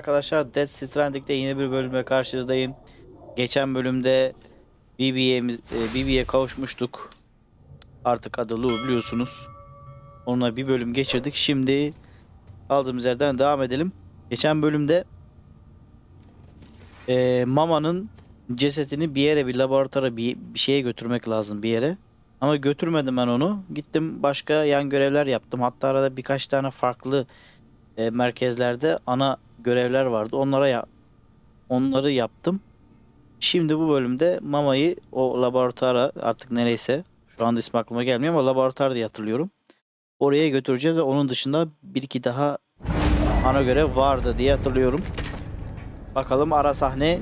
arkadaşlar, Death Stranding'de yeni bir bölümle karşınızdayım. Geçen bölümde BB'ye kavuşmuştuk. Artık adı Lu, biliyorsunuz. Onunla bir bölüm geçirdik. Şimdi kaldığımız yerden devam edelim. Geçen bölümde Mama'nın cesetini bir yere, bir laboratuvara, bir şeye götürmek lazım, bir yere. Ama götürmedim ben onu. Gittim başka yan görevler yaptım. Hatta arada birkaç tane farklı merkezlerde ana görevler vardı. Onları yaptım. Şimdi bu bölümde Mama'yı o laboratuvara, artık nereyse, şu anda ismi aklıma gelmiyor ama laboratuvar diye hatırlıyorum, oraya götüreceğiz ve onun dışında bir iki daha ana görev vardı diye hatırlıyorum. Bakalım ara sahne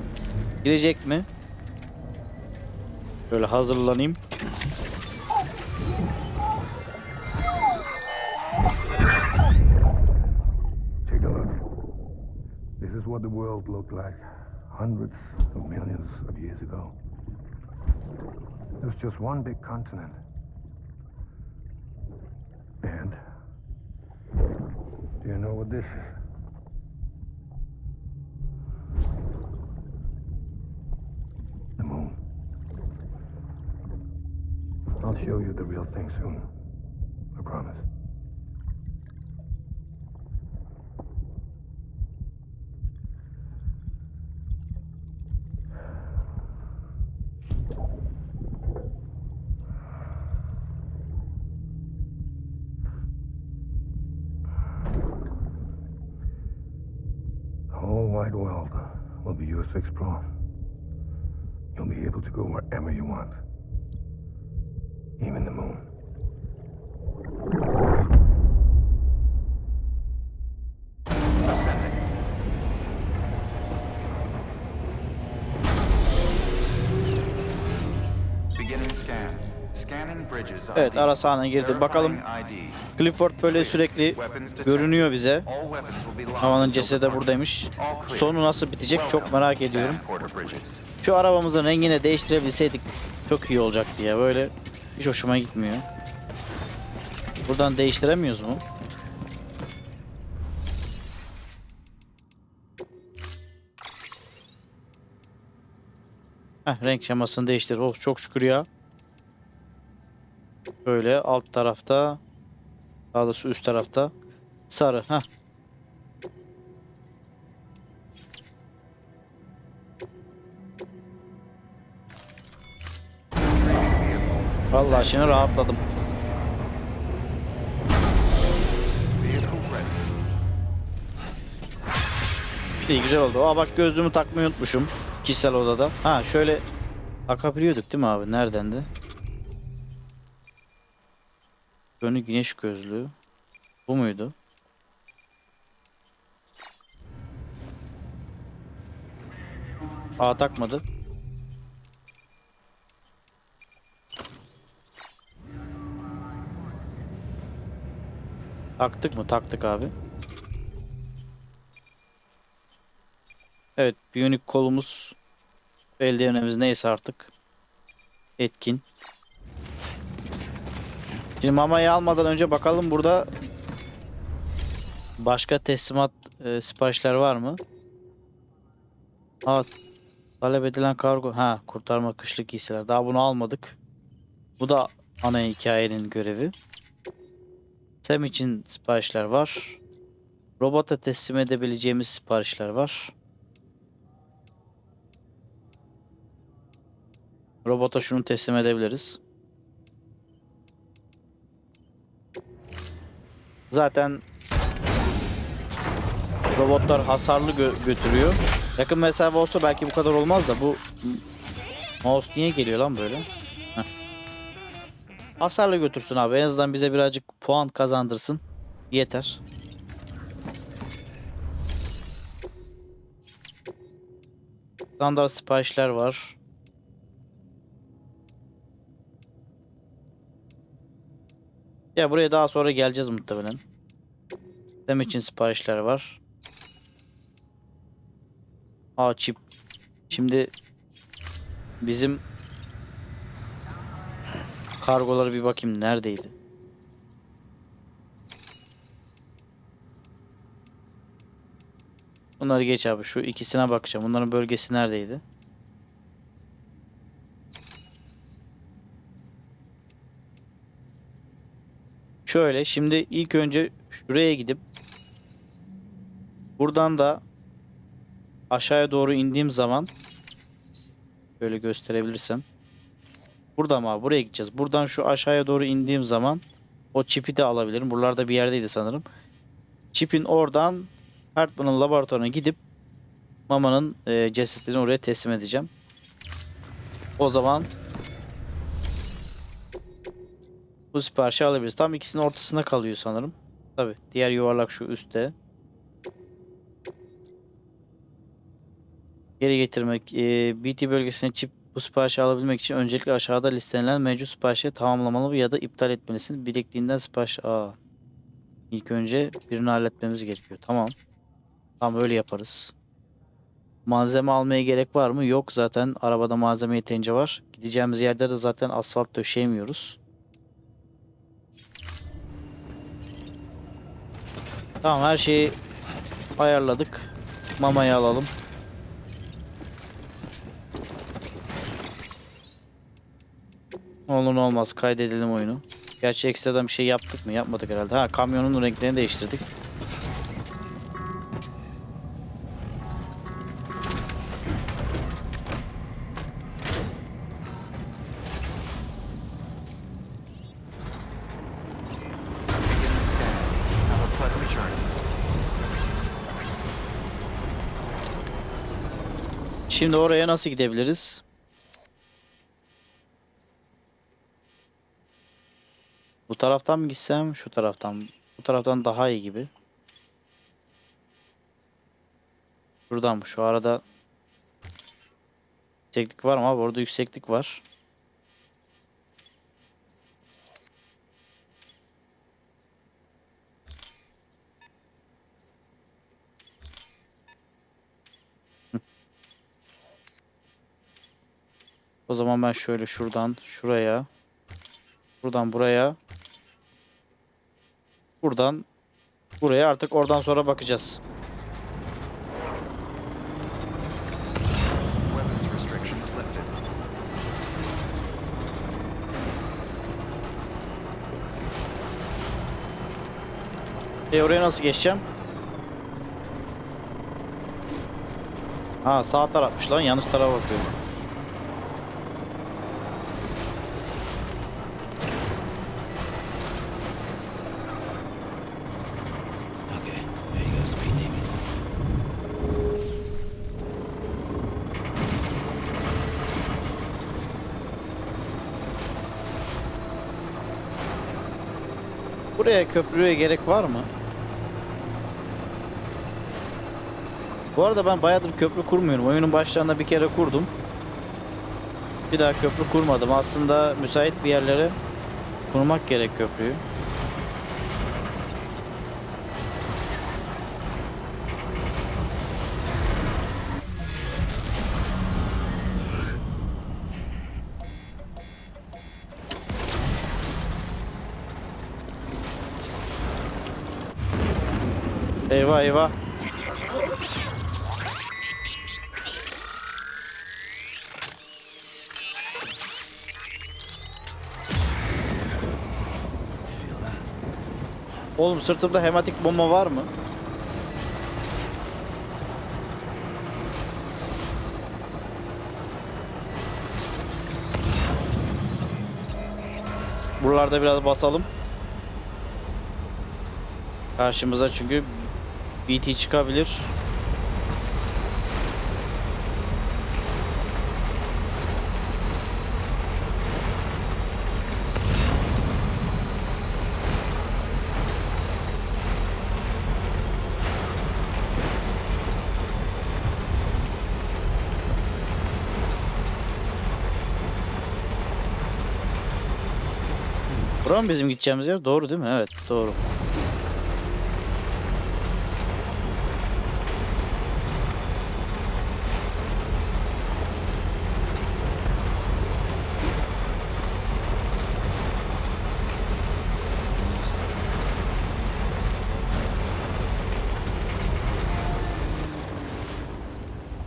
girecek mi? Böyle hazırlanayım. Take a look. This is what the world looked like hundreds of millions of years ago. It was just one big continent. And do you know what this is? The moon. I'll show you the real thing soon. I promise. The whole wide world will be yours to explore. You'll be able to go wherever you want. Even the moon. Ascending. Beginning scan. Scanning bridges. Evet, ara sahne girdi. Bakalım, Clifford böyle sürekli görünüyor bize. Mama'nın cesedi de buradaymış. Sonu nasıl bitecek çok merak ediyorum. Şu arabamızın rengini değiştirebilseydik çok iyi olacaktı ya. Böyle hiç hoşuma gitmiyor. Buradan değiştiremiyoruz mu? Renk şemasını değiştir. Oh, çok şükür ya. Böyle alt tarafta, daha doğrusu üst tarafta sarı. Vallahi şimdi rahatladım. İyi, güzel oldu. Aa bak, gözlüğümü takmayı unutmuşum. Kişisel odada. Şöyle takabiliyorduk değil mi abi? Neredendi? Önü güneş gözlüğü. Bu muydu? Takmadı. Taktık mı? Taktık abi. Evet, biyonik kolumuz, eldivenimiz neyse artık etkin. Şimdi Mama'yı almadan önce bakalım burada başka teslimat siparişler var mı? Talep edilen kargo. Kurtarma kışlık giysiler. Daha bunu almadık. Bu da ana hikayenin görevi. Sam için siparişler var. Robota teslim edebileceğimiz siparişler var. Robota şunu teslim edebiliriz. Zaten robotlar hasarlı götürüyor. Yakın mesafe olsa belki bu kadar olmaz da bu mouse niye geliyor lan böyle? Hasarlı götürsün abi. En azından bize birazcık puan kazandırsın. Yeter. Standart siparişler var. Ya buraya daha sonra geleceğiz muhtemelen. Dem için siparişler var. Çip. Şimdi bizim kargoları bir bakayım neredeydi? Bunları geç abi. Şu ikisine bakacağım. Bunların bölgesi neredeydi? Şöyle şimdi ilk önce şuraya gidip buradan da aşağıya doğru indiğim zaman böyle gösterebilirsem. Burada mı abi? Buraya gideceğiz. Buradan şu aşağıya doğru indiğim zaman o çipi de alabilirim. Buralarda bir yerdeydi sanırım. Çipin oradan Hartman'ın laboratuvarına gidip Mama'nın cesedini oraya teslim edeceğim. O zaman bu siparişi alabiliriz. Tam ikisinin ortasında kalıyor sanırım. Tabi diğer yuvarlak şu üstte. Geri getirmek. BT bölgesine çip bu siparişi alabilmek için öncelikle aşağıda listelenen mevcut siparişi tamamlamalı ya da iptal etmelisin. Biriktiğinden sipariş... İlk önce birini halletmemiz gerekiyor. Tamam. Tamam öyle yaparız. Malzeme almaya gerek var mı? Yok, zaten arabada malzeme yeterince var. Gideceğimiz yerde de zaten asfalt döşeyemiyoruz. Tamam, her şeyi ayarladık. Mamayı alalım. Olur olmaz kaydedelim oyunu. Gerçi ekstradan bir şey yaptık mı? Yapmadık herhalde. Ha, kamyonun renklerini değiştirdik. Have a pleasant journey. Şimdi oraya nasıl gidebiliriz? Bu taraftan mı gitsem? Şu taraftan. Bu taraftan daha iyi gibi. Buradan mı? Şu arada yükseklik var mı abi? Orada yükseklik var. O zaman ben şöyle şuradan şuraya, buradan buraya, buradan buraya, artık oradan sonra bakacağız. Weapons restrictions lifted. Oraya nasıl geçeceğim? Ha, sağ tarafmış lan, yanlış tarafa bakıyorum. Buraya köprüye gerek var mı? Bu arada ben bayağıdır köprü kurmuyorum. Oyunun başlarında bir kere kurdum. Bir daha köprü kurmadım. Aslında müsait bir yerlere kurmak gerek köprüyü. Eyvah eyvah. Oğlum, sırtımda hematik bomba var mı? Buralarda biraz basalım. Karşımıza çünkü BT çıkabilir. Burası mı bizim gideceğimiz yer? Doğru değil mi? Evet, doğru.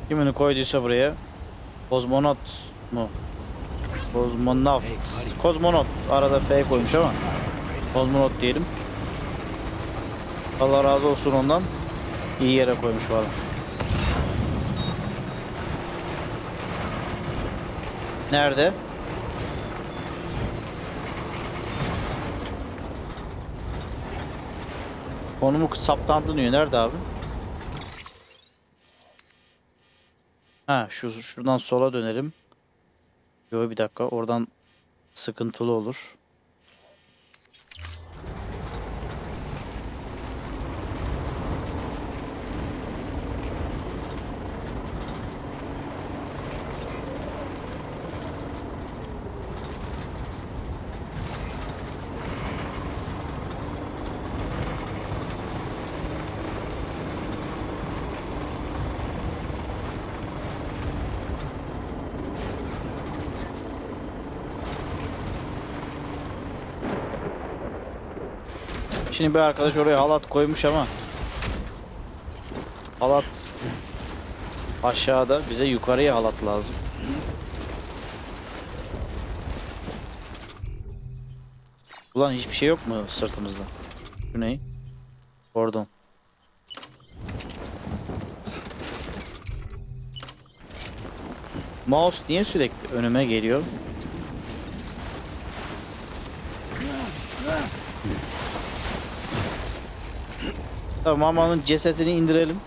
Kimini koyduysa buraya. Kozmonot mu? Kozmonavt. Kozmonot. Arada F koymuş ama. Kozmonot diyelim. Allah razı olsun ondan. İyi yere koymuş valla. Nerede? Konumu saptandı diyor. Nerede abi? Ha şuradan sola dönerim. Yo bir dakika oradan sıkıntılı olur. Şimdi bir arkadaş oraya halat koymuş ama halat aşağıda, bize yukarıya halat lazım. Ulan hiçbir şey yok mu sırtımızda? Bu ne? Kordon. Mouse niye sürekli önüme geliyor? Tamam, Mamanın cesedini indirelim.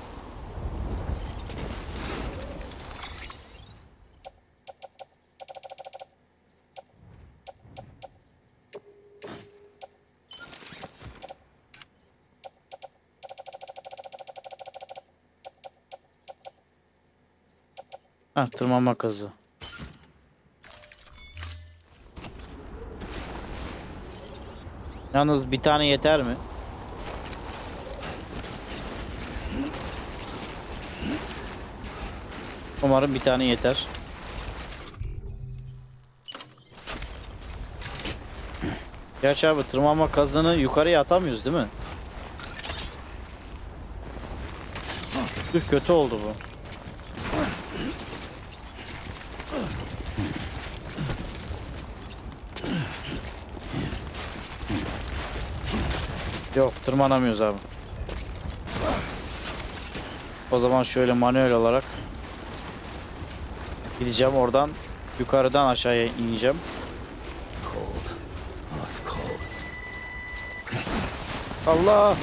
Ha, tırmanma kazı. Yalnız bir tane yeter mi? Umarım bir tane yeter. Gerçi abi tırmanma kazını yukarıya atamıyoruz değil mi? Kötü oldu bu. Yok, tırmanamıyoruz abi. O zaman şöyle manuel olarak gideceğim, oradan yukarıdan aşağıya ineceğim. Allah!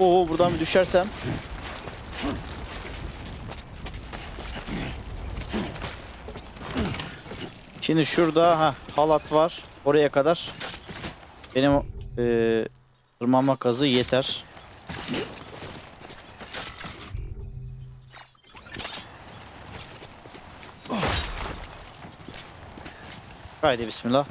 Oo, buradan bir düşersem. Şimdi şurada halat var. Oraya kadar benim tırmanma kazı yeter. Haydi bismillah.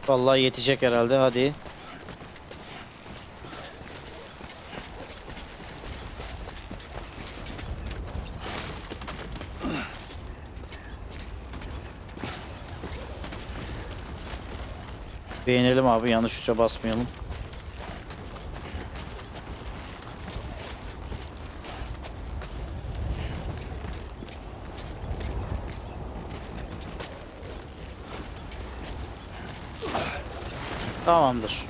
Vallahi yetecek herhalde, hadi. Beğenelim abi, yanlış uça basmayalım. Tamamdır.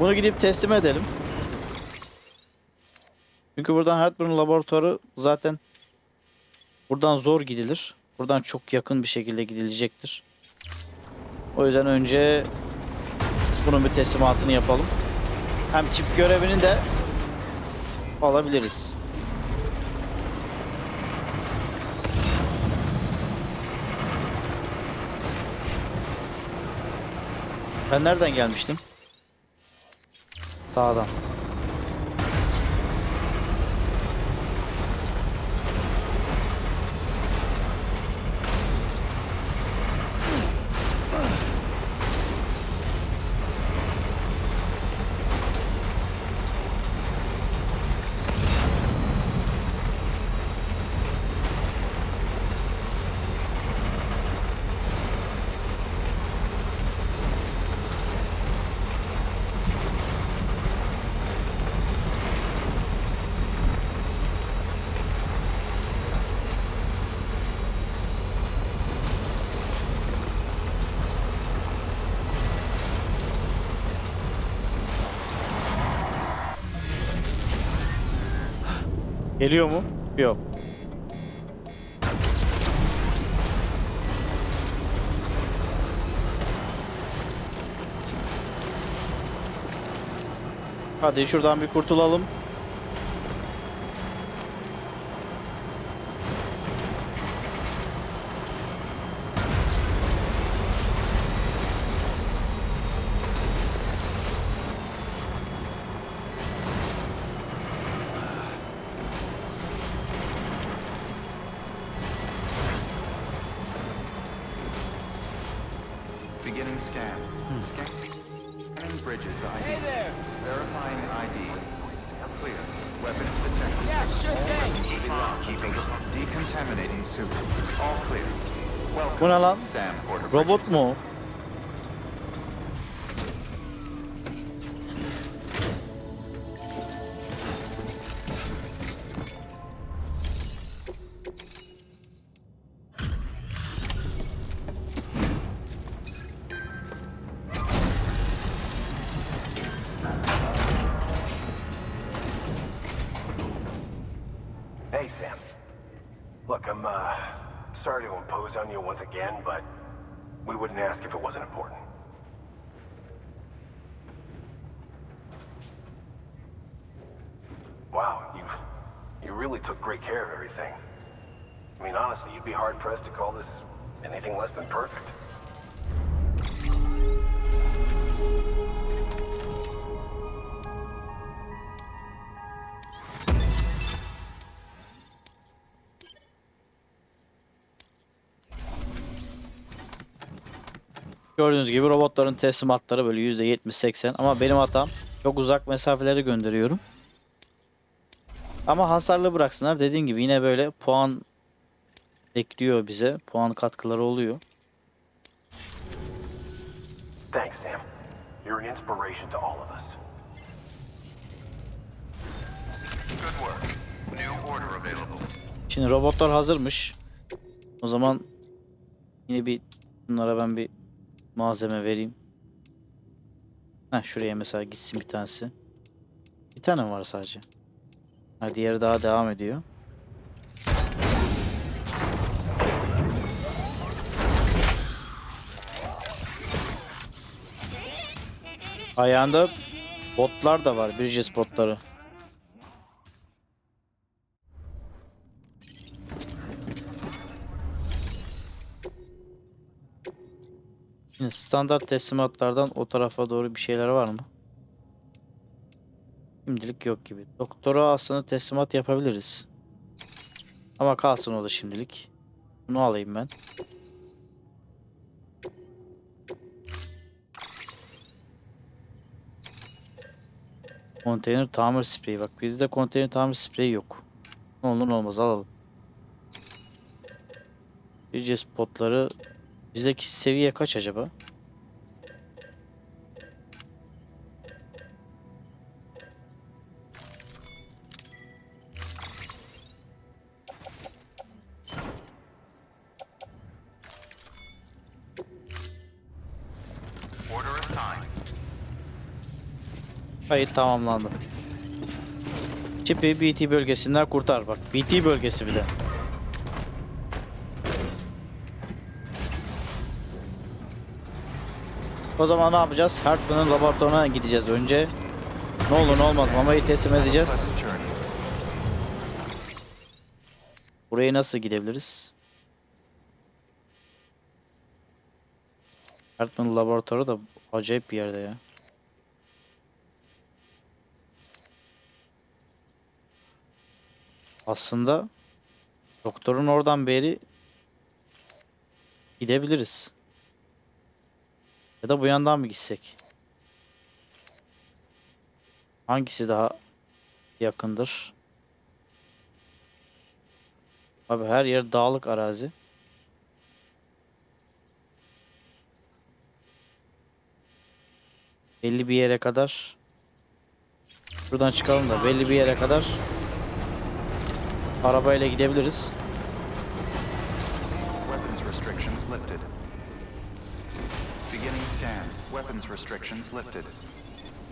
Bunu gidip teslim edelim. Çünkü buradan Hartburn laboratuvarı zaten buradan zor gidilir. Buradan çok yakın bir şekilde gidilecektir. O yüzden önce bunun bir teslimatını yapalım. Hem çip görevini de alabiliriz. Ben nereden gelmiştim? Sağdan. Geliyor mu? Yok. Hadi şuradan bir kurtulalım. Beginning scan. Scanning bridges ID. Hey there! Verifying ID. Clear. Weapons detected. Yeah, sure thing. Keeping. Decontaminating suit. All clear. Welcome. Bu ne lan? Sam Porter. Robot Bridges. mu o? Hey, Sam. Look, I'm sorry to impose on you once again, but we wouldn't ask if it wasn't important. Wow, you really took great care of everything. I mean, honestly, you'd be hard-pressed to call this anything less than perfect. Gördüğünüz gibi robotların teslimatları böyle %70-80 ama benim hatam çok uzak mesafeleri gönderiyorum. Ama hasarlı bıraksınlar. Dediğim gibi yine böyle puan ekliyor bize. Puan katkıları oluyor. Thanks, Sam. You're an inspiration to all of us. Good work. New order available. Şimdi robotlar hazırmış. O zaman yine bir bunlara ben bir malzeme vereyim. Şuraya mesela gitsin bir tanesi. Bir tane mi var sadece? Diğeri daha devam ediyor. Ayağında botlar da var. Bridges botları. Şimdi standart teslimatlardan o tarafa doğru bir şeyler var mı? Şimdilik yok gibi. Doktora aslında teslimat yapabiliriz. Ama kalsın o da şimdilik. Bunu alayım ben. Konteyner tamir spreyi. Bak bizde konteyner tamir spreyi yok. Ne olur ne olmaz alalım. Bir spotları bizdeki seviye kaç acaba? Order assigned. Kayıt tamamlandı. Çipi BT bölgesinden kurtar. Bak BT bölgesi bir de. O zaman ne yapacağız? Hartman'ın laboratuvarına gideceğiz önce. Ne olur ne olmaz mamayı teslim edeceğiz. Pleasant journey. Buraya nasıl gidebiliriz? Hartman laboratuvarı da acayip bir yerde ya. Aslında doktorun oradan beri gidebiliriz. Ya da bu yandan mı gitsek? Hangisi daha yakındır? Abi her yer dağlık arazi. Belli bir yere kadar. Şuradan çıkalım da belli bir yere kadar arabayla gidebiliriz. Weapons restrictions lifted. Beginning scan. Weapons restrictions lifted.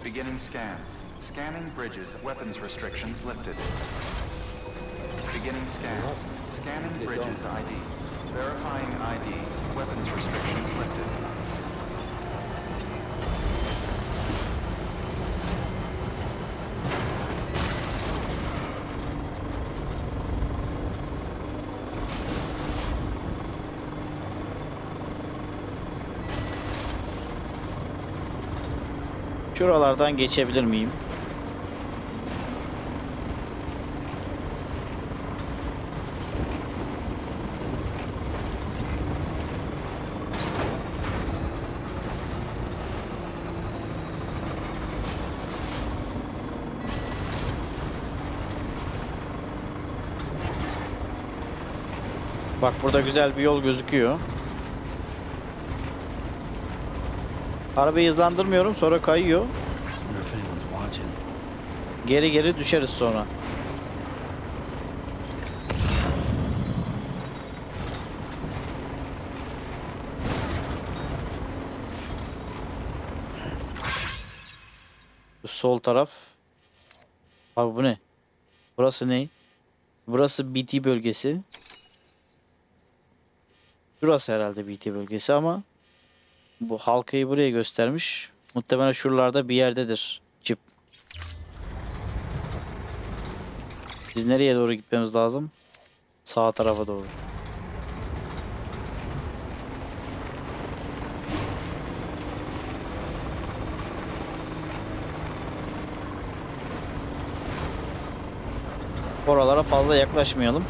Beginning scan. Scanning bridges. Weapons restrictions lifted. Beginning scan. Scanning bridges ID. Verifying ID. Weapons restrictions lifted. Şuralardan geçebilir miyim? Bak burada güzel bir yol gözüküyor. Arabayı hızlandırmıyorum, sonra kayıyor. Geri geri düşeriz sonra. Bu sol taraf. Abi bu ne? Burası ne? Burası BT bölgesi. Şurası herhalde BT bölgesi ama bu halkayı buraya göstermiş. Muhtemelen şuralarda bir yerdedir çip. Biz nereye doğru gitmemiz lazım? Sağ tarafa doğru. Oralara fazla yaklaşmayalım.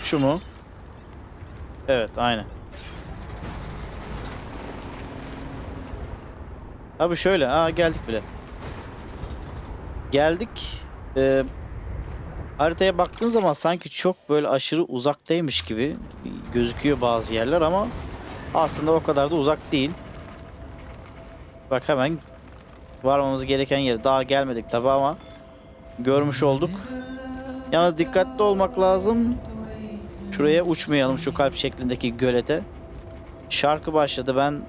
Şu mu? Evet, aynen. Abi şöyle, geldik bile. Geldik. Haritaya baktığın zaman sanki çok böyle aşırı uzaktaymış gibi gözüküyor bazı yerler ama aslında o kadar da uzak değil. Bak hemen varmamız gereken yere daha gelmedik tabi ama görmüş olduk. Yalnız dikkatli olmak lazım. Şuraya uçmayalım, şu kalp şeklindeki gölete. Şarkı başladı, ben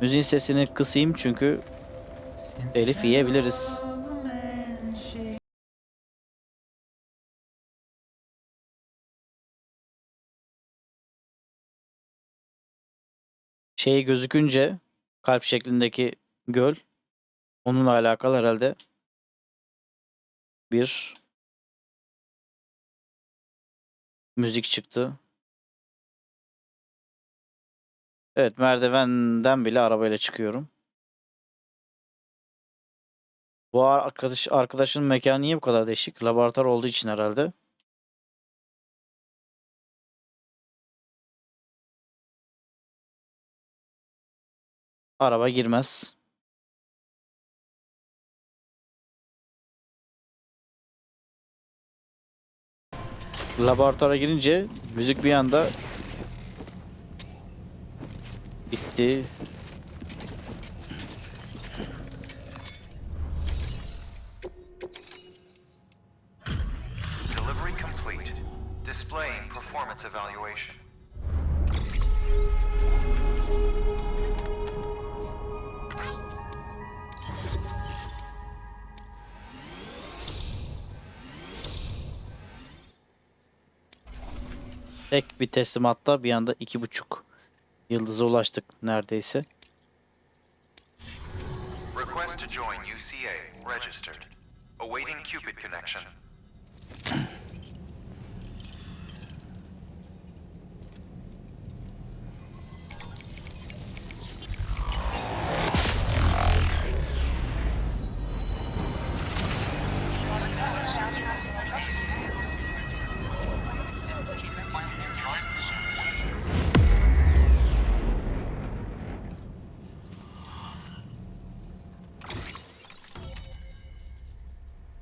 müziğin sesini kısayım çünkü telif yiyebiliriz. Şey gözükünce kalp şeklindeki göl, onunla alakalı herhalde bir müzik çıktı. Evet, merdivenden bile arabayla çıkıyorum. Bu arkadaşın mekanı niye bu kadar değişik? Laboratuvar olduğu için herhalde. Araba girmez. Laboratuvara girince müzik bir anda Bitti. Delivery complete. Displaying performance evaluation. Tek bir teslimatta bir anda 2,5 yıldıza ulaştık neredeyse. Request to join UCA. Registered. Awaiting Cupid connection.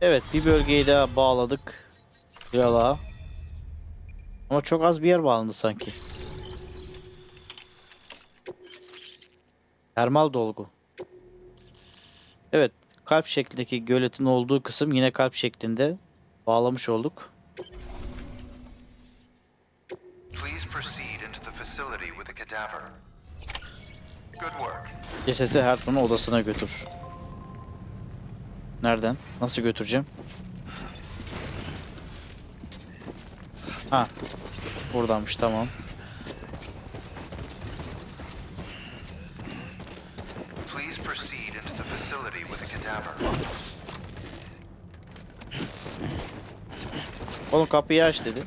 Evet, bir bölgeyi daha bağladık. Krala. Ama çok az bir yer bağlandı sanki. Termal dolgu. Evet, kalp şeklindeki göletin olduğu kısım yine kalp şeklinde bağlamış olduk. Please proceed into the facility with a cadaver. Good work. Cesedi Hartman'ın odasına götür. Nereden? Nasıl götüreceğim? Ha. Buradanmış, tamam. Please proceed into the facility with a cadaver. Oğlum kapıyı aç dedi.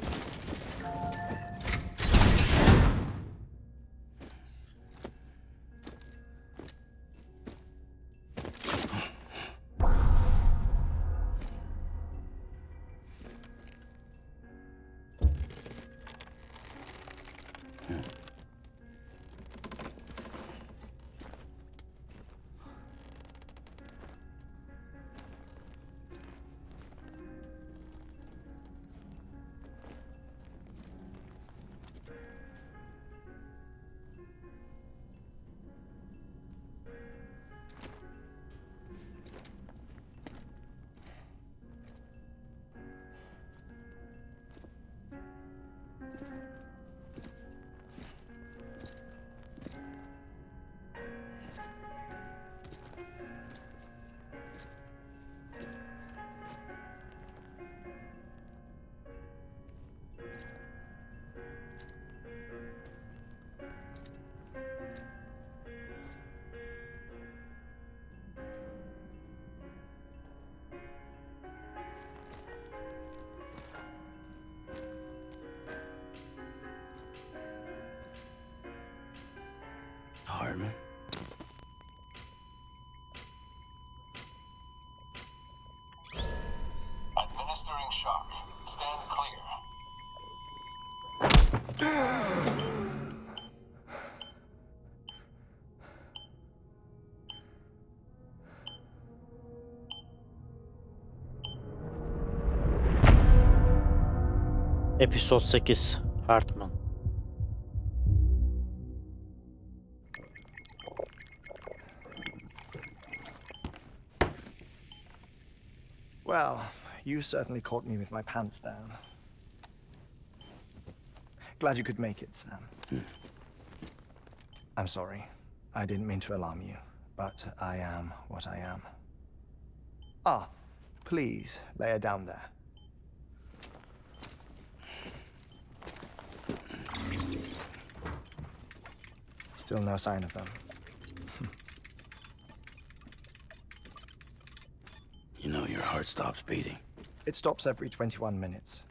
Hartman. Administering shock. Stand clear. Episod 8. Hartman. Well, you certainly caught me with my pants down. Glad you could make it, Sam. I'm sorry. I didn't mean to alarm you, but I am what I am. Ah, please, lay her down there. Still no sign of them. You know your heart stops beating. It stops every 21 minutes.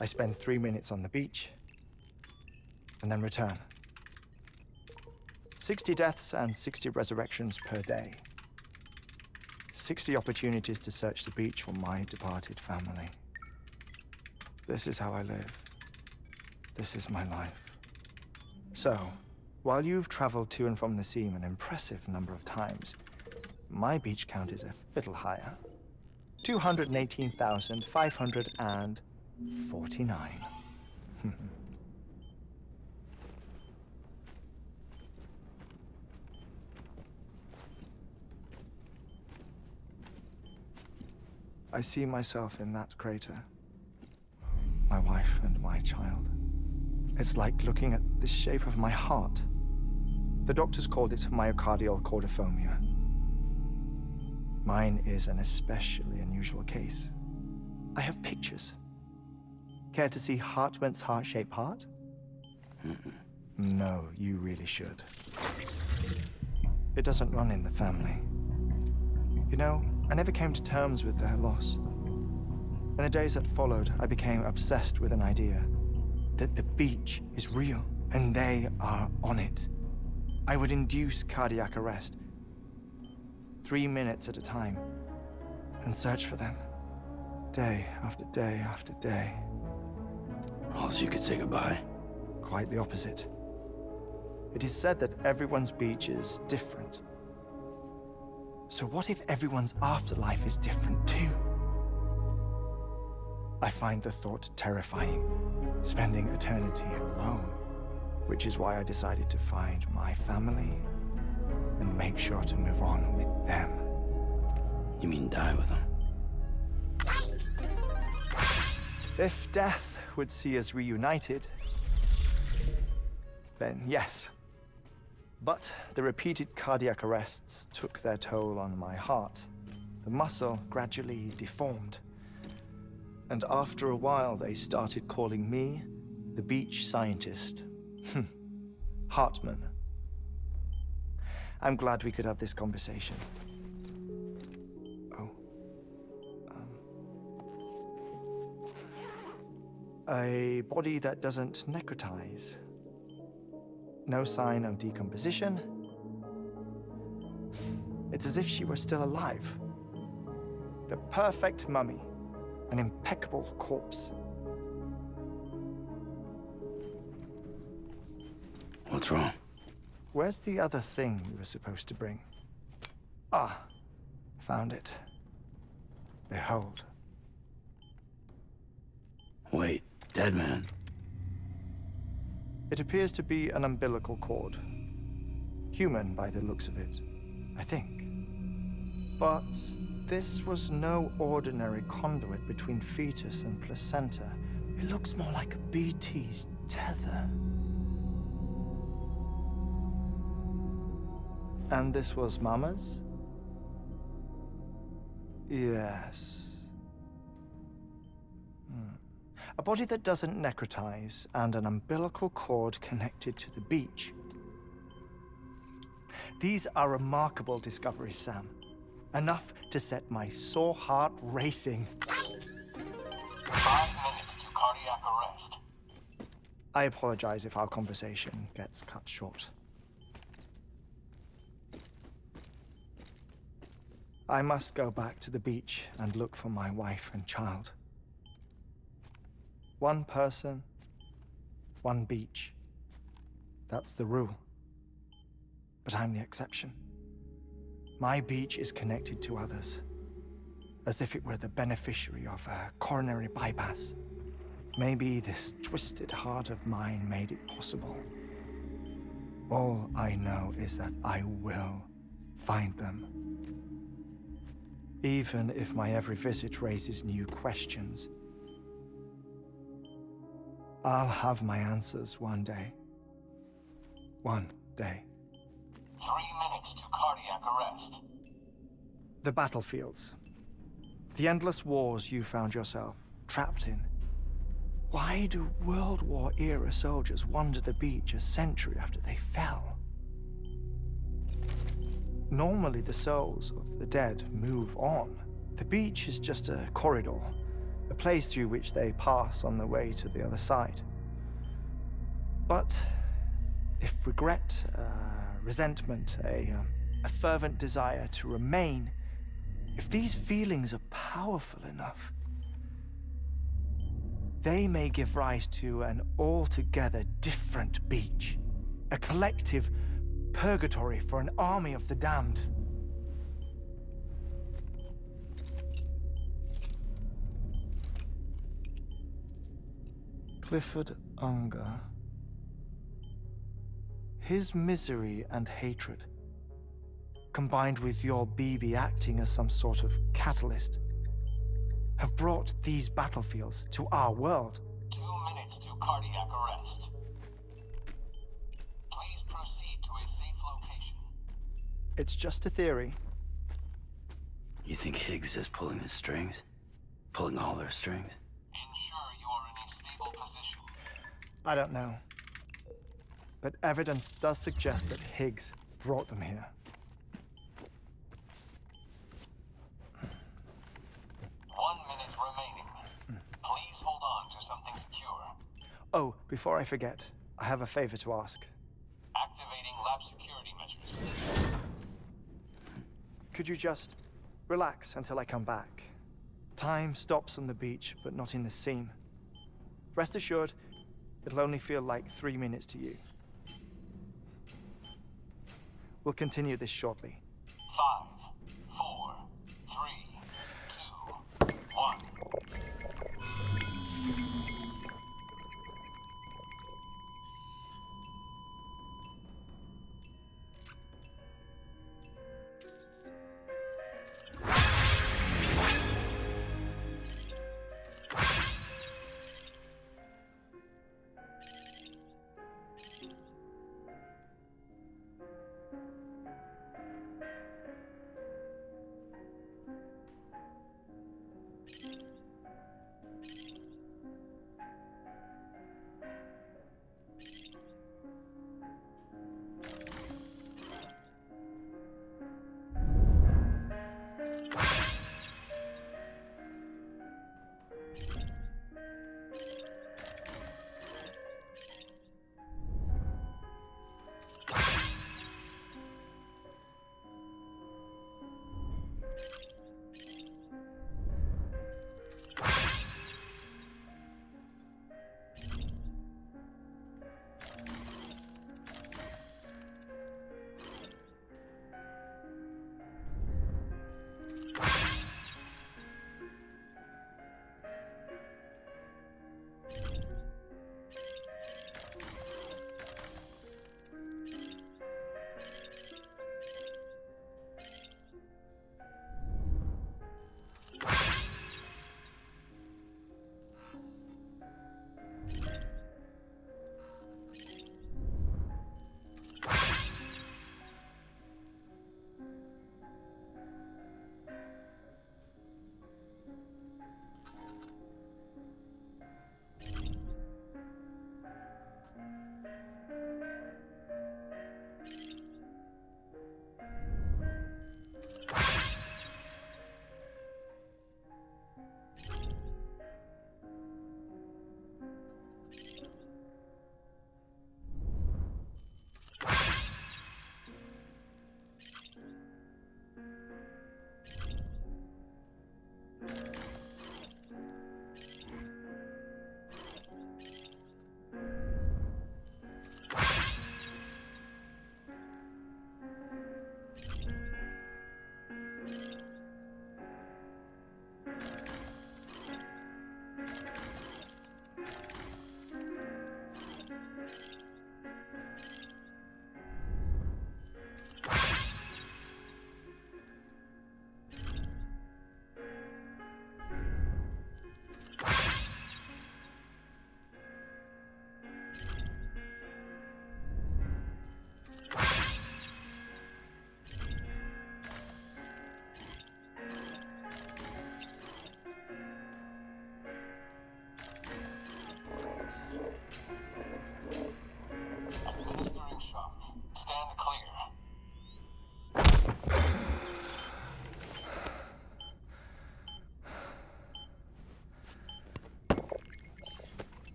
I spend 3 minutes on the beach, and then return. 60 deaths and 60 resurrections per day. 60 opportunities to search the beach for my departed family. This is how I live. This is my life. So, while you've traveled to and from the scene an impressive number of times, my beach count is a little higher. 218,549. I see myself in that crater. My wife and my child. It's like looking at the shape of my heart. The doctors called it myocardial chordophobia. Mine is an especially unusual case. I have pictures. Care to see Hartman's heart-shaped heart? No, you really should. It doesn't run in the family. You know, I never came to terms with their loss. In the days that followed, I became obsessed with an idea that the beach is real and they are on it. I would induce cardiac arrest, 3 minutes at a time, and search for them, day after day after day. All so you could say goodbye. Quite the opposite. It is said that everyone's beach is different. So what if everyone's afterlife is different too? I find the thought terrifying, spending eternity alone, which is why I decided to find my family and make sure to move on with them. You mean die with them? If death would see us reunited, then yes. But the repeated cardiac arrests took their toll on my heart. The muscle gradually deformed. And after a while, they started calling me the beach scientist. Hartman. I'm glad we could have this conversation. Oh. A body that doesn't necrotize. No sign of decomposition. It's as if she were still alive. The perfect mummy. An impeccable corpse. What's wrong? Where's the other thing you were supposed to bring? Ah, found it. Behold. Wait, dead man. It appears to be an umbilical cord. Human by the looks of it, I think. But this was no ordinary conduit between fetus and placenta. It looks more like a BT's tether. And this was Mama's? Yes. A body that doesn't necrotize and an umbilical cord connected to the beach. These are remarkable discoveries, Sam. Enough to set my sore heart racing. 5 minutes to cardiac arrest. I apologize if our conversation gets cut short. I must go back to the beach and look for my wife and child. One person, one beach. That's the rule. But I'm the exception. My beach is connected to others, as if it were the beneficiary of a coronary bypass. Maybe this twisted heart of mine made it possible. All I know is that I will find them. Even if my every visit raises new questions, I'll have my answers one day. One day. 3 minutes to cardiac arrest. The battlefields. The endless wars you found yourself trapped in. Why do World War era soldiers wander the beach a century after they fell? Normally the souls of the dead move on. The beach is just a corridor, a place through which they pass on the way to the other side. But if regret, resentment, a fervent desire to remain, if these feelings are powerful enough, they may give rise to an altogether different beach, a collective purgatory for an army of the damned. Clifford Unger. His misery and hatred, combined with your BB acting as some sort of catalyst, have brought these battlefields to our world. 2 minutes to cardiac arrest. Please proceed to a safe location. It's just a theory. You think Higgs is pulling the strings? Pulling all their strings? Ensure you are in a stable position. I don't know. But evidence does suggest that Higgs brought them here. 1 minute remaining. Please hold on to something secure. Oh, before I forget, I have a favor to ask. Activating lab security measures. Could you just relax until I come back? Time stops on the beach, but not in the scene. Rest assured, it'll only feel like 3 minutes to you. We'll continue this shortly. 5, 4, 3, 2, 1.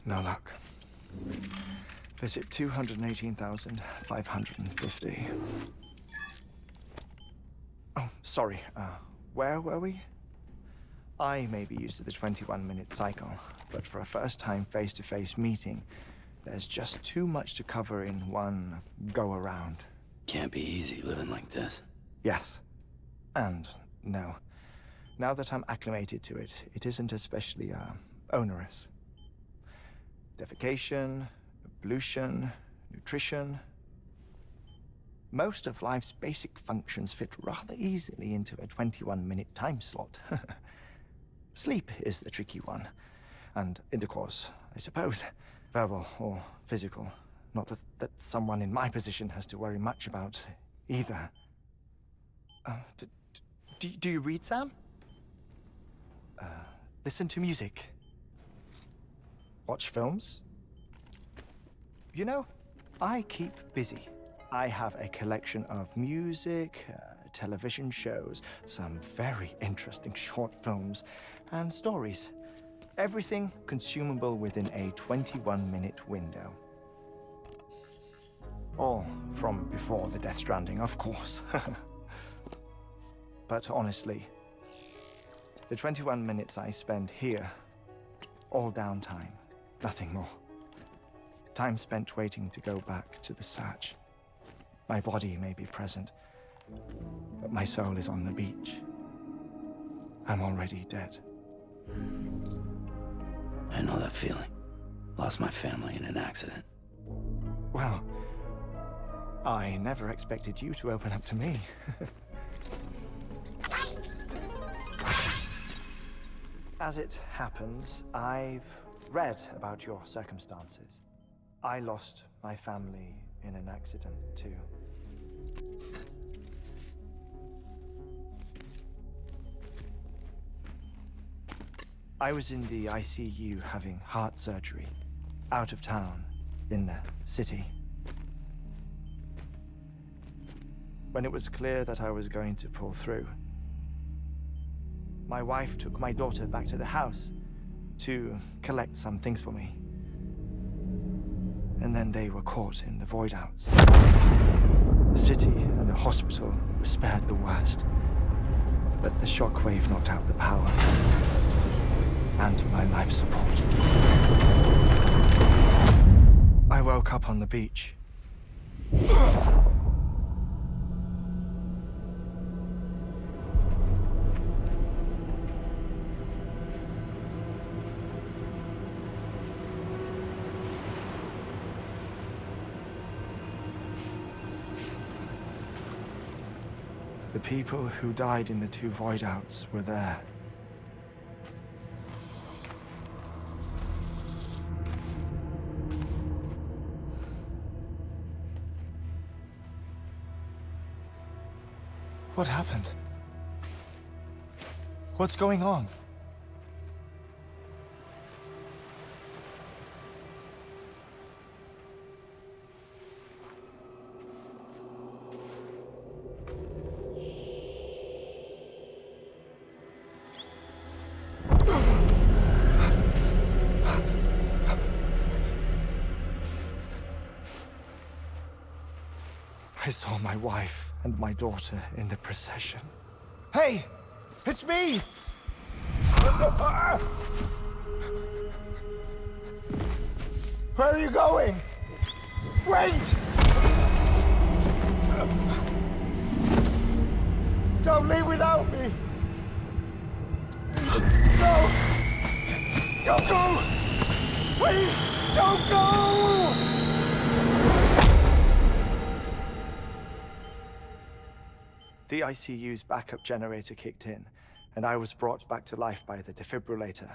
No luck. Visit 218,550. Oh, sorry. Where were we? I may be used to the 21-minute cycle, but for a first-time face-to-face meeting, there's just too much to cover in one go-around. Can't be easy living like this. Yes. And no. Now that I'm acclimated to it, it isn't especially, onerous. Defecation, ablution, nutrition. Most of life's basic functions fit rather easily into a 21-minute time slot. Sleep is the tricky one. And intercourse, I suppose. Verbal or physical. Not that someone in my position has to worry much about either. Do you read, Sam? Listen to music. Watch films? You know, I keep busy. I have a collection of music, television shows, some very interesting short films, and stories. Everything consumable within a 21-minute window. All from before the Death Stranding, of course. But honestly, the 21 minutes I spend here, all downtime, nothing more. Time spent waiting to go back to the Satch. My body may be present, but my soul is on the beach. I'm already dead. I know that feeling. Lost my family in an accident. Well, I never expected you to open up to me. As it happens, I've read about your circumstances. I lost my family in an accident too. I was in the ICU having heart surgery, out of town, in the city. When it was clear that I was going to pull through, my wife took my daughter back to the house to collect some things for me. And then they were caught in the void outs. The city and the hospital were spared the worst, but the shockwave knocked out the power and my life support. I woke up on the beach. The people who died in the two void outs were there. What happened? What's going on? I saw my wife and my daughter in the procession. Hey! It's me! Where are you going? Wait! Don't leave without me! No! Don't go! Please, don't go! The ICU's backup generator kicked in, and I was brought back to life by the defibrillator.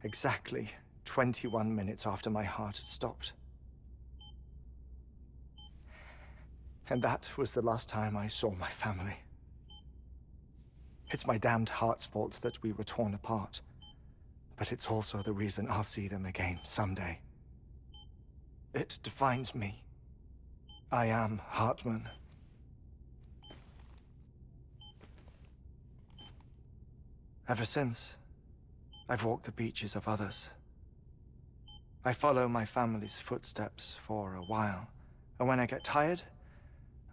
Exactly 21 minutes after my heart had stopped. And that was the last time I saw my family. It's my damned heart's fault that we were torn apart, but it's also the reason I'll see them again someday. It defines me. I am Hartman. Ever since, I've walked the beaches of others. I follow my family's footsteps for a while, and when I get tired,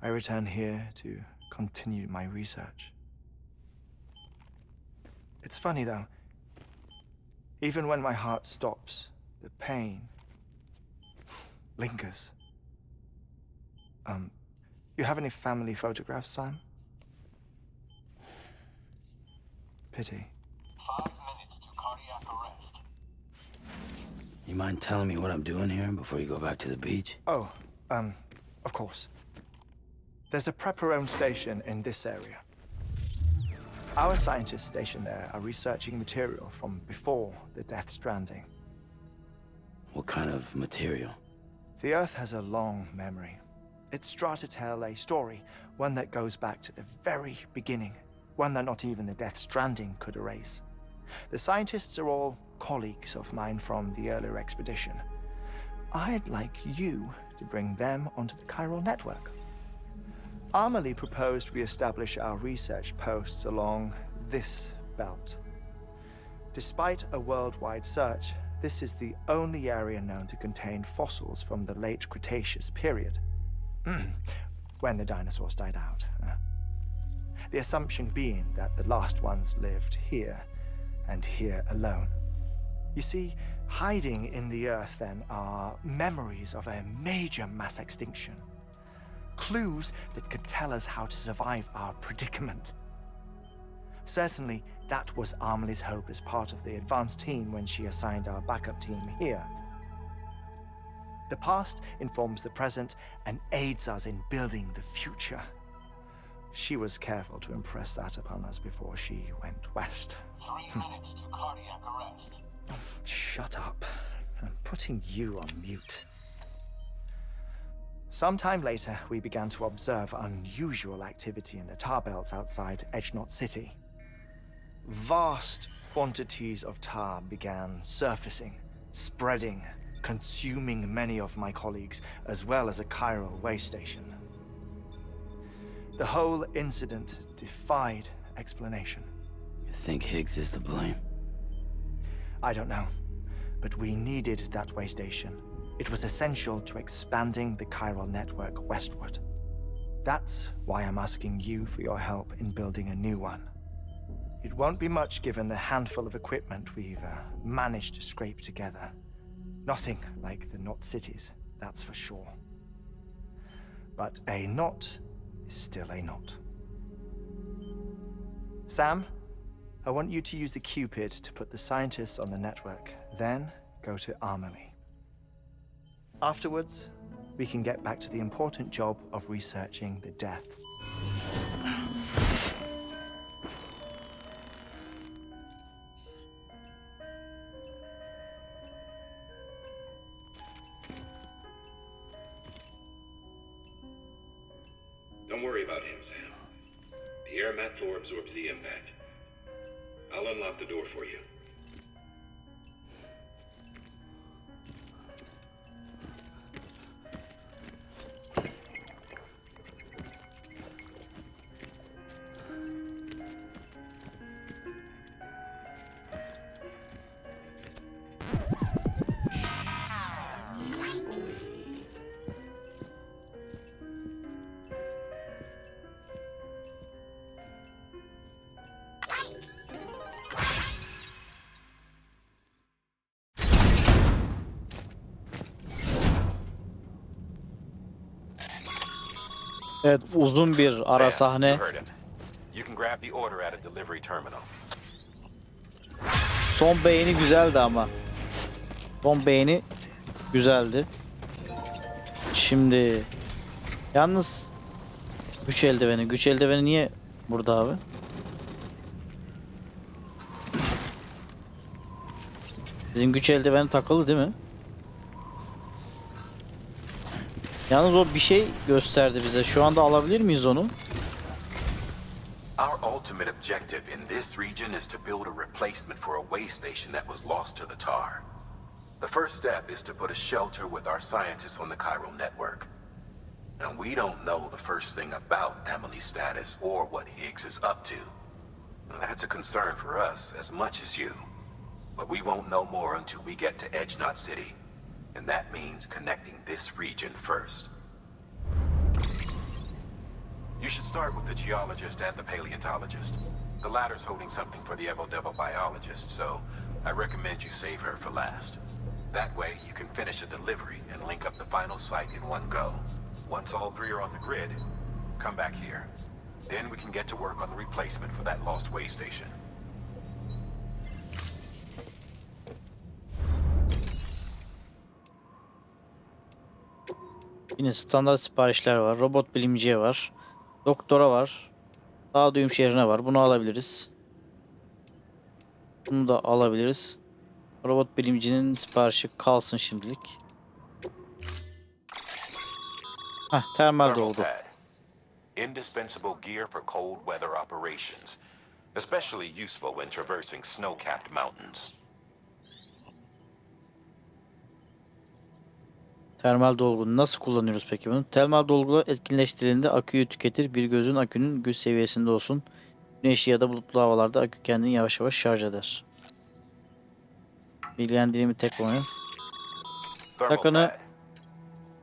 I return here to continue my research. It's funny though, even when my heart stops, the pain lingers. You have any family photographs, Sam? Pity. 5 minutes to cardiac arrest. You mind telling me what I'm doing here before you go back to the beach? Oh, of course. There's a prepper-owned station in this area. Our scientists stationed there are researching material from before the Death Stranding. What kind of material? The Earth has a long memory. It's trying to tell a story, one that goes back to the very beginning, one that not even the Death Stranding could erase. The scientists are all colleagues of mine from the earlier expedition. I'd like you to bring them onto the chiral network. Amelie proposed we establish our research posts along this belt. Despite a worldwide search, this is the only area known to contain fossils from the late Cretaceous period, when the dinosaurs died out. The assumption being that the last ones lived here, and here alone. You see, hiding in the earth then are memories of a major mass extinction. Clues that could tell us how to survive our predicament. Certainly, that was Amelie's hope as part of the advanced team when she assigned our backup team here. The past informs the present and aids us in building the future. She was careful to impress that upon us before she went west. 3 minutes to cardiac arrest. Shut up. I'm putting you on mute. Sometime later, we began to observe unusual activity in the tar belts outside Edgenot City. Vast quantities of tar began surfacing, spreading, consuming many of my colleagues, as well as a chiral way station. The whole incident defied explanation. You think Higgs is to blame? I don't know, but we needed that way station. It was essential to expanding the chiral network westward. That's why I'm asking you for your help in building a new one. It won't be much given the handful of equipment we've managed to scrape together. Nothing like the knot cities, that's for sure. But a knot is still a knot. Sam, I want you to use the Cupid to put the scientists on the network, then go to Amelie. Afterwards, we can get back to the important job of researching the deaths. Don't worry about him, Sam. The air mat floor absorbs the impact. I'll unlock the door for you. Evet, uzun bir ara sahne. You heard him. You can grab the order at a delivery terminal. Son beğeni güzeldi ama. Son beğeni güzeldi. Şimdi yalnız güç eldiveni. Güç eldiveni niye burada abi? Sizin güç eldiveni takılı değil mi? Yalnız o bir şey gösterdi bize. Şu anda alabilir miyiz onu? Our ultimate objective in this region is to build a replacement for a way station that was lost to the tar. The first step is to put a shelter with our scientists on the chiral network. Now, we don't know the first thing about Amelie's status or what Higgs is up to. Now, that's a concern for us as much as you. But we won't know more until we get to Edgenot City. And that means connecting this region first. You should start with the geologist and the paleontologist. The latter's holding something for the Evo-Devo biologist, so I recommend you save her for last. That way, you can finish a delivery and link up the final site in one go. Once all three are on the grid, come back here. Then we can get to work on the replacement for that lost way station. Yine standart siparişler var. Robot bilimciye var. Doktora var. Daha düğüm şehrine var. Bunu alabiliriz. Bunu da alabiliriz. Robot bilimcinin siparişi kalsın şimdilik. Termal Thermal dolgu. pad. Indispensable gear for cold weather operations. Especially useful when traversing snow-capped mountains. Termal dolgu nasıl kullanıyoruz peki bunu? Termal dolgu etkinleştirildiğinde aküyü tüketir. Bir gözün akünün güç seviyesinde olsun. Güneşli ya da bulutlu havalarda akü kendini yavaş yavaş şarj eder. Bilgilendirimi tek kullanıyoruz. Thermal Takanı pad.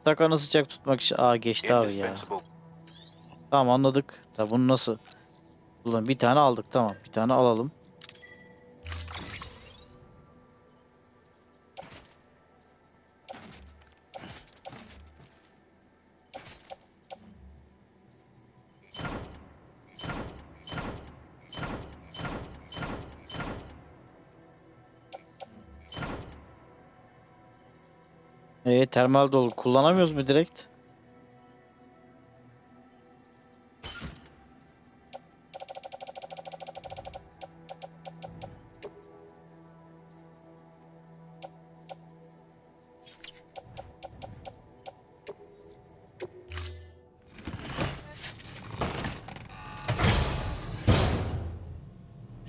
takanı sıcak tutmak için geçti abi ya. Indispensable. Tamam anladık. Tabi bunu nasıl kullan? Bir tane aldık, tamam. Bir tane alalım. Termal dolgu kullanamıyoruz mu direkt?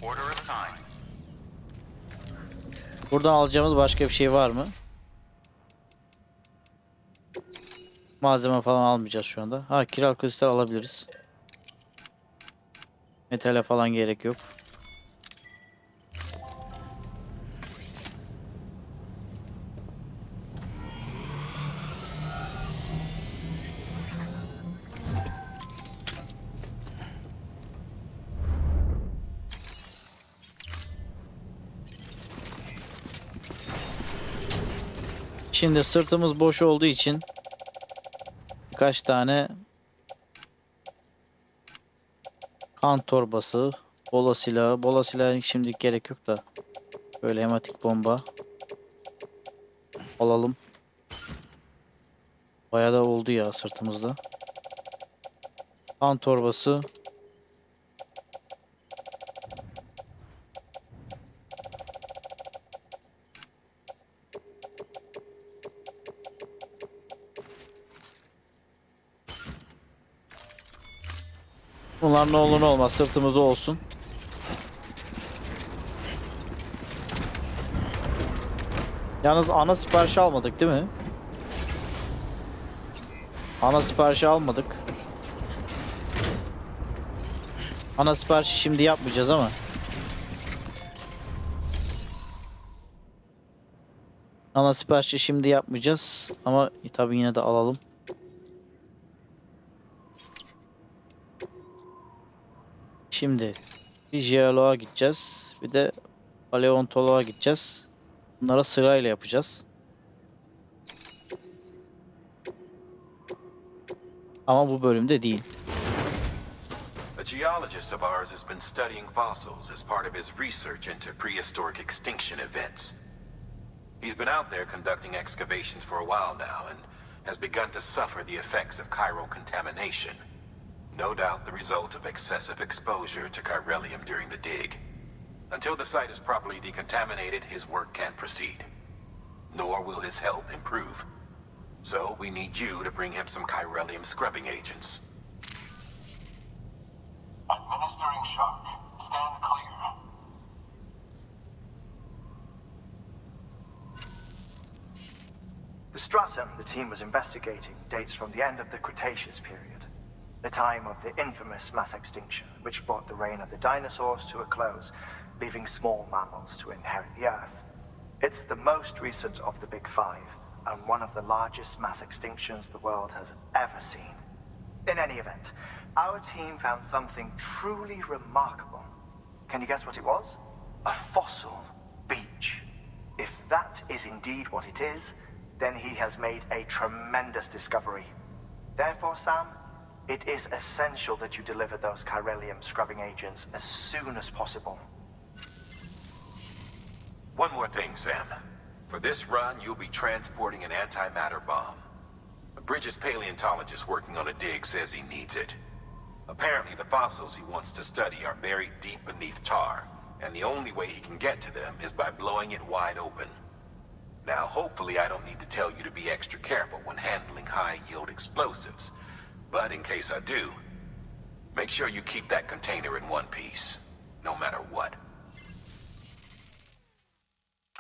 Order assigned. Buradan alacağımız başka bir şey var mı? Malzeme falan almayacağız şu anda. Kiral kristal alabiliriz. Metale falan gerek yok. Şimdi sırtımız boş olduğu için birkaç tane kan torbası, bola silahı. Bola silahı şimdilik gerek yok da böyle hematik bomba alalım. Bayağı da oldu ya sırtımızda. Kan torbası. Bunlar ne olur ne olmaz sırtımızda olsun. Yalnız ana siparişi almadık değil mi? Ana siparişi almadık. Ana siparişi şimdi yapmayacağız ama. Ana siparişi şimdi yapmayacağız ama tabii yine de alalım. Şimdi bir jeoloğa gideceğiz. Bir de paleontoloğa gideceğiz. Bunlara sırayla yapacağız. Ama bu bölümde değil. A geologist of ours has been studying fossils as part of his research into prehistoric extinction events. He's been out there conducting excavations for a while now and has begun to suffer the effects of chiral contamination. No doubt the result of excessive exposure to chiralium during the dig. Until the site is properly decontaminated, his work can't proceed. Nor will his health improve. So we need you to bring him some chiralium scrubbing agents. Administering shock. Stand clear. The stratum the team was investigating dates from the end of the Cretaceous period, the time of the infamous mass extinction, which brought the reign of the dinosaurs to a close, leaving small mammals to inherit the Earth. It's the most recent of the Big Five, and one of the largest mass extinctions the world has ever seen. In any event, our team found something truly remarkable. Can you guess what it was? A fossil beach. If that is indeed what it is, then he has made a tremendous discovery. Therefore, Sam, it is essential that you deliver those chiralium scrubbing agents as soon as possible. One more thing, Sam. For this run, you'll be transporting an antimatter bomb. A Bridges paleontologist working on a dig says he needs it. Apparently the fossils he wants to study are buried deep beneath tar, and the only way he can get to them is by blowing it wide open. Now, hopefully I don't need to tell you to be extra careful when handling high-yield explosives, but in case I do, make sure you keep that container in one piece, no matter what.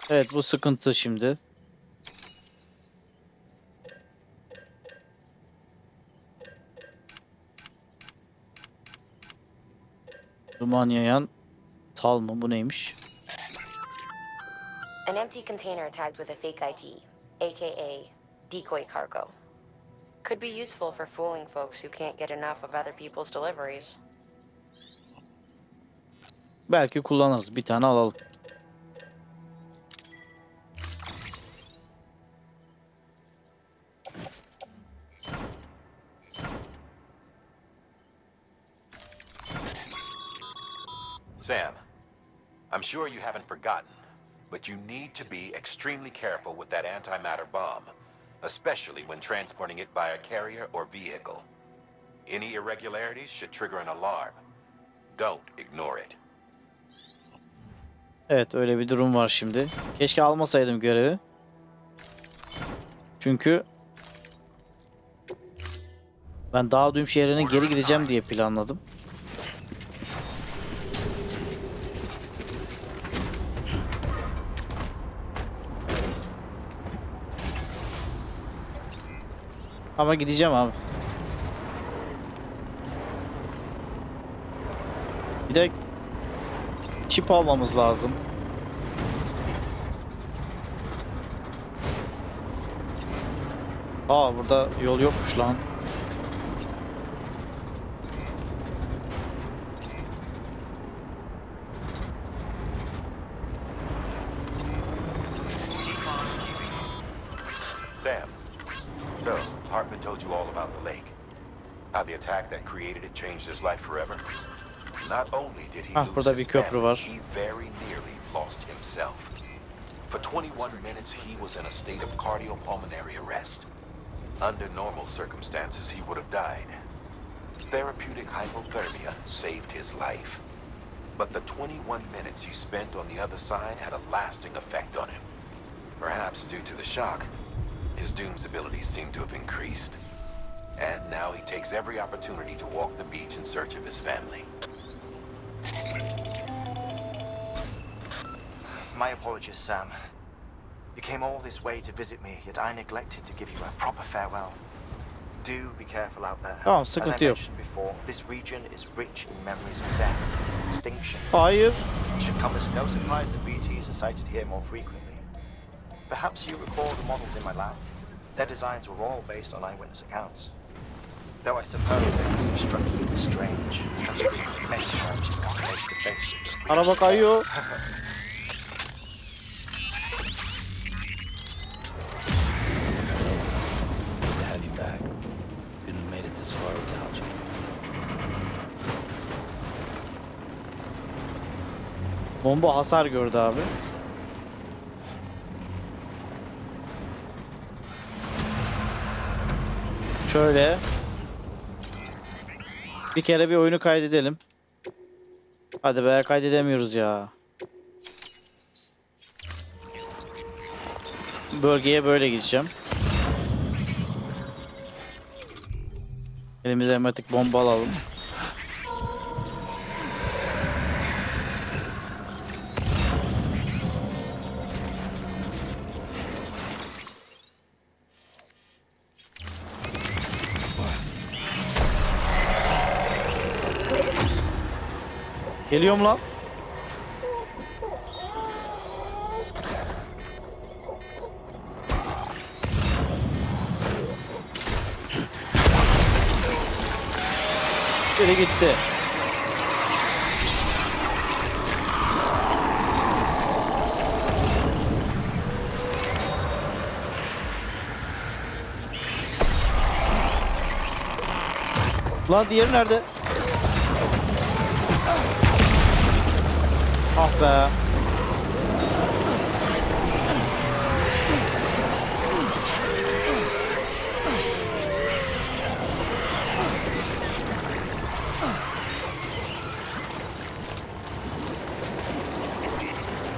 Evet, bu sıkıntı şimdi. Duman yayan tal mı? Bu neymiş? An empty container tagged with a fake ID, aka decoy cargo. Could be useful for fooling folks who can't get enough of other people's deliveries. Belki kullanırız. Bir tane alalım. Sam, I'm sure you haven't forgotten, but you need to be extremely careful with that antimatter bomb, especially when transporting it by a carrier or vehicle. Any irregularities should trigger an alarm. Don't ignore it. Evet, öyle bir durum var şimdi. Keşke almasaydım görevi. Çünkü ben Dağ Düğüm şehrine geri gideceğim diye planladım. Ama gideceğim abi. Bir de çip almamız lazım. Aa, burada yol yokmuş lan. Sam, so Hartman told you all about the lake. How the attack that created it changed his life forever. Not only did he lose burada bir his köprü family, var. he very nearly lost himself. For 21 minutes, he was in a state of cardiopulmonary arrest. Under normal circumstances, he would have died. Therapeutic hypothermia saved his life. But the 21 minutes he spent on the other side had a lasting effect on him. Perhaps due to the shock, his Doom's abilities seem to have increased. And now he takes every opportunity to walk the beach in search of his family. My apologies, Sam. You came all this way to visit me, yet I neglected to give you a proper farewell. Do be careful out there. Tamam, As I sıkıntı yok. mentioned before, this region is rich in memories of death, extinction. Hayır. It should come as no surprise that BTs are sighted here more frequently. Perhaps you recall the models in my lab? Their designs were all based on eyewitness accounts. Though I suppose they must have struck you as strange, considering many times you've come face to face with them. Araba kayıyor. Good to have you back. Couldn't have made it this far without you. Bomba hasar gördü abi. Şöyle. Bir kere bir oyunu kaydedelim. Hadi be, kaydedemiyoruz ya. Bölgeye böyle gideceğim. Elimize hematik bomba alalım. Geliyorum lan. Biri gitti. Lan diğeri nerede? Ah be.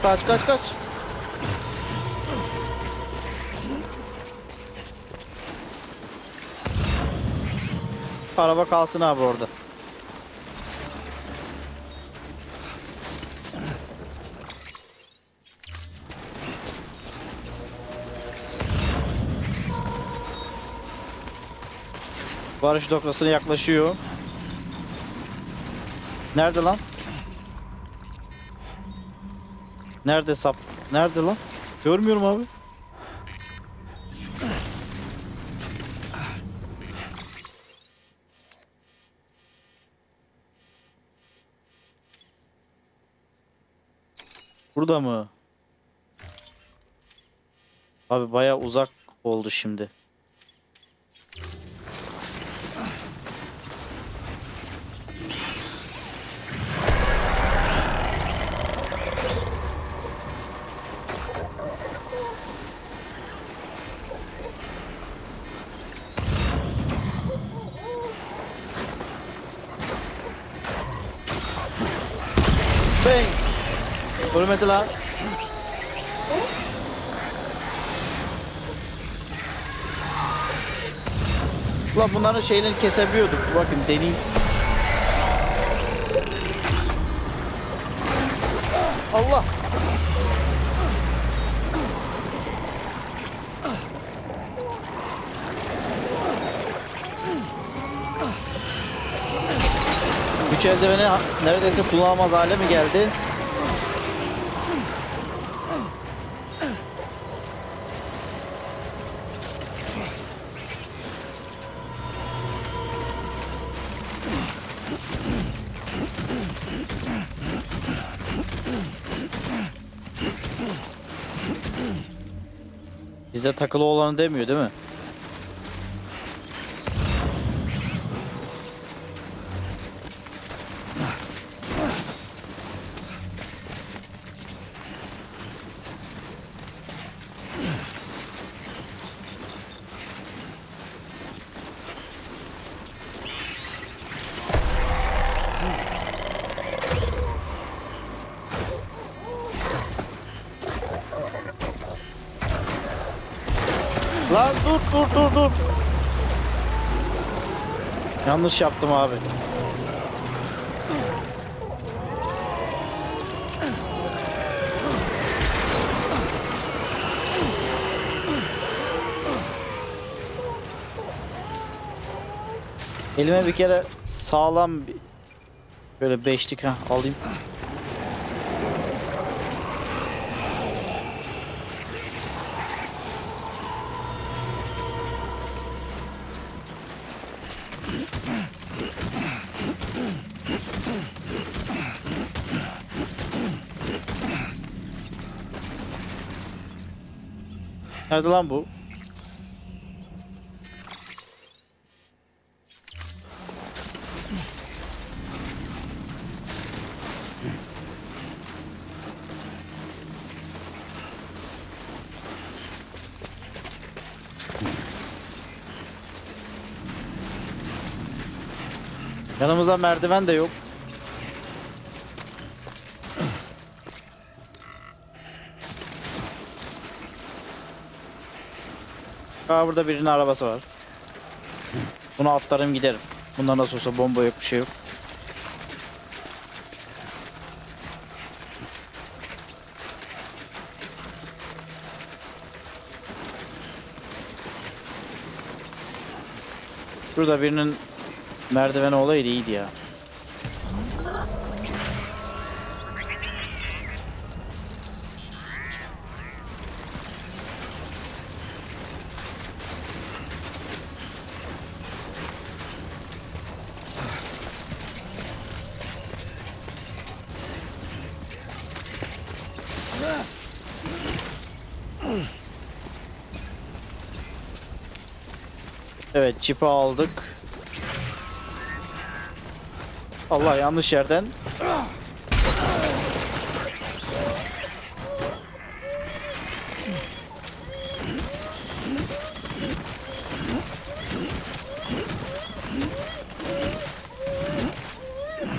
Kaç kaç kaç. Araba kalsın abi orada. Varış noktasına yaklaşıyor. Nerede lan? Nerede sap? Nerede lan? Görmüyorum abi. Burada mı? Abi bayağı uzak oldu şimdi. Bang! Ölmedi lan. Ulan bunların şeylerini kesebiliyorduk. Bakın deneyim. Allah! Güç eldiveni neredeyse kullanılmaz hale mi geldi? Bize takılı olanı demiyor değil mi? Lan dur. Yanlış yaptım abi. Elime bir kere sağlam bir böyle beşlik alayım. Nerede lan bu? Yanımızda merdiven de yok. Burada birinin arabası var. Bunu atlarım giderim. Bundan nasıl olsa bomba yok, bir şey yok. Burada birinin merdiveni olaydı iyiydi ya. Evet, çipi aldık. Allah, yanlış yerden.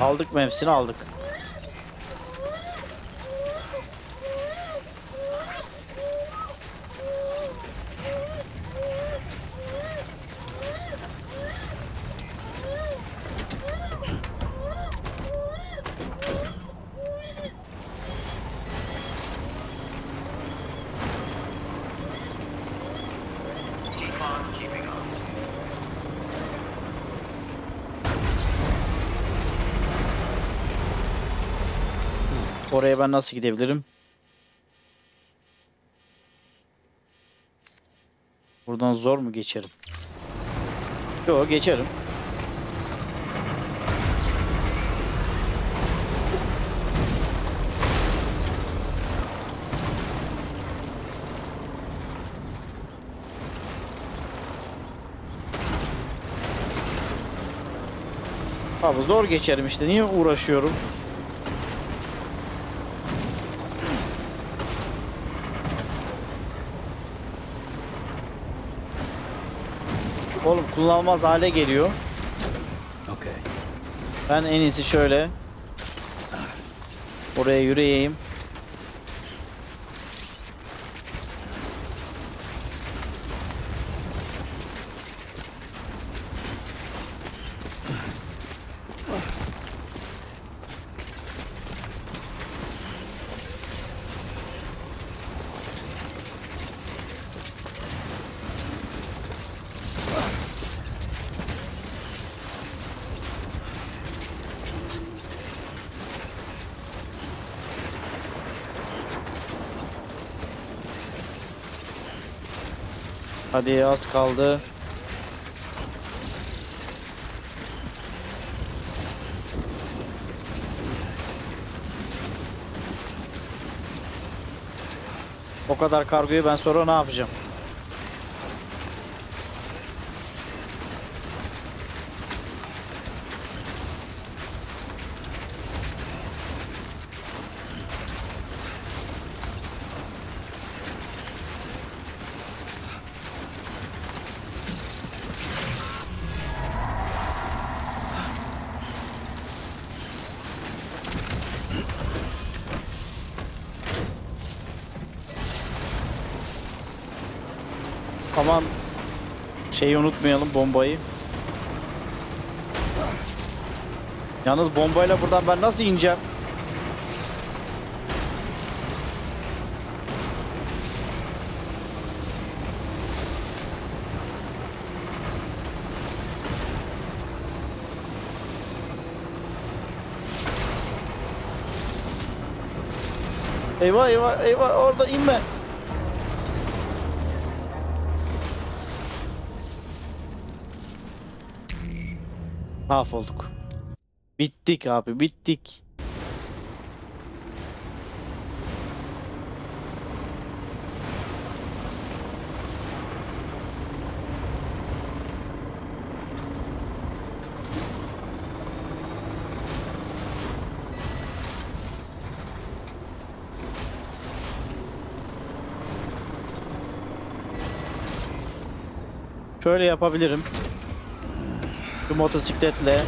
Aldık mı hepsini? Aldık. Oraya ben nasıl gidebilirim? Buradan zor mu geçerim? Yok, geçerim. Abi zor geçerim işte. Niye uğraşıyorum? Oğlum kullanılmaz hale geliyor. Okay. Ben en iyisi şöyle oraya yürüyeyim. Hadi az kaldı. O kadar kargoyu ben sonra ne yapacağım? Aman şeyi unutmayalım, bombayı. Yalnız bombayla buradan ben nasıl ineceğim? Eyvah eyvah eyvah, orada inme. Mahvolduk. Bittik abi, bittik. Şöyle yapabilirim. Şu motosikletle.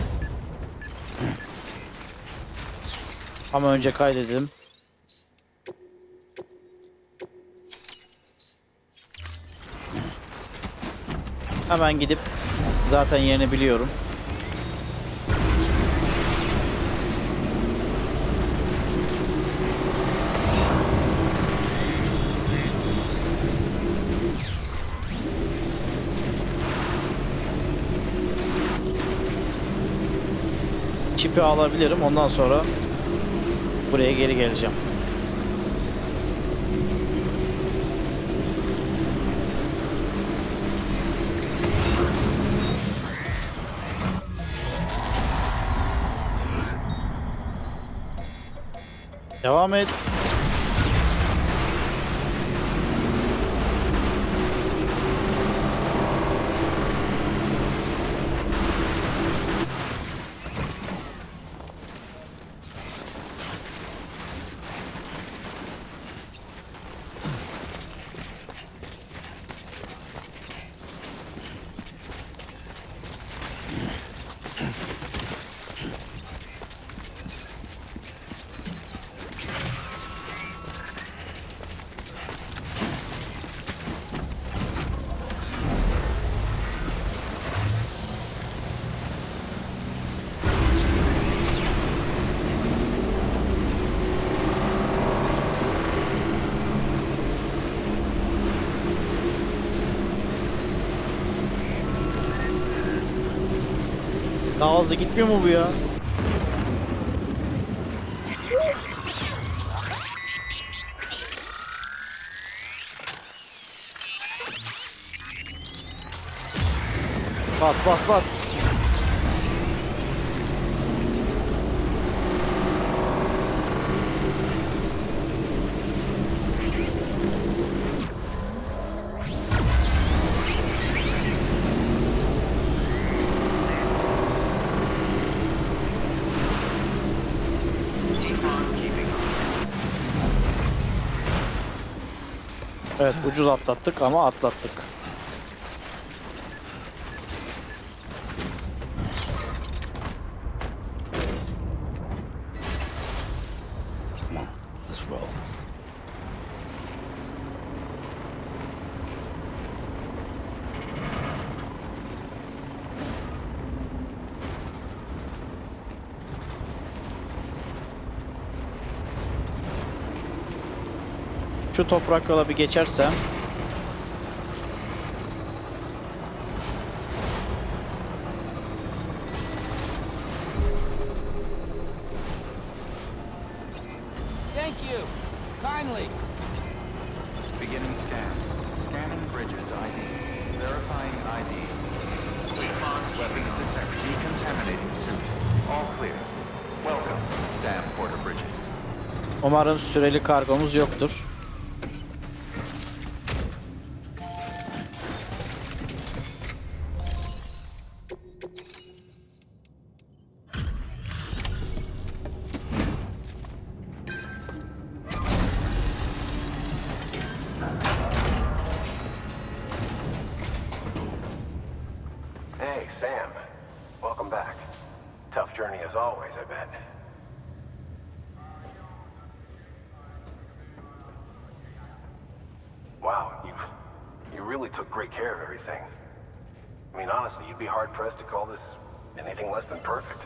Ama önce kaydedelim. Hemen gidip zaten yerini biliyorum. Çipi alabilirim. Ondan sonra buraya geri geleceğim. Devam et. Daha hızlı gitmiyor mu bu ya? Bas bas bas. Evet, ucuz atlattık ama atlattık. Come on, let's roll. Şu toprak yola bir geçersem. Thank you. Kindly. Beginning scan. Scanning bridges ID. Verifying ID. Weapons detected. Decontaminating suit. All clear. Welcome, Sam Porter Bridges. Umarım süreli kargomuz yoktur. Hey, Sam. Welcome back. Tough journey as always, I bet. Wow, you really took great care of everything. I mean, honestly, you'd be hard-pressed to call this anything less than perfect.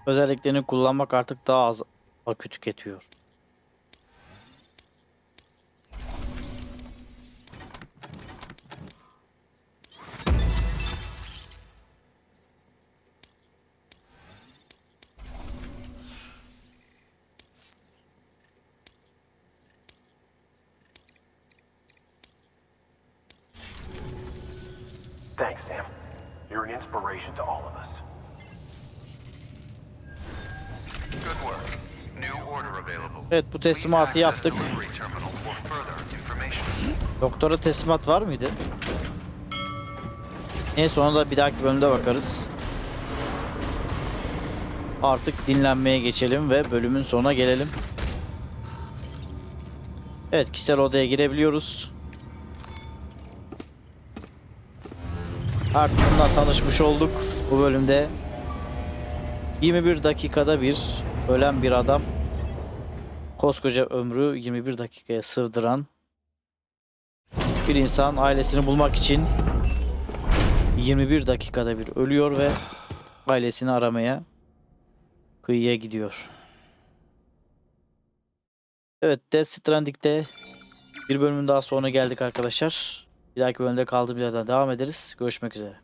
Özelliklerini kullanmak artık daha az akü tüketiyor. Thanks, Sam. You're an inspiration to all of us. Good work. New order available. Evet, bu teslimatı yaptık. Delivery terminal for further information. Doktora teslimat var mıydı? Neyse, ona da bir dahaki bölümde bakarız. Artık dinlenmeye geçelim ve bölümün sonuna gelelim. Evet, kişisel odaya girebiliyoruz. Artık bununla tanışmış olduk bu bölümde. 21 dakikada bir ölen bir adam. Koskoca ömrü 21 dakikaya sığdıran bir insan ailesini bulmak için 21 dakikada bir ölüyor ve ailesini aramaya kıyıya gidiyor. Evet, Death Stranding'de bir bölümün daha sonuna geldik arkadaşlar. Bir dahaki bölümde kaldığımız yerden devam ederiz. Görüşmek üzere.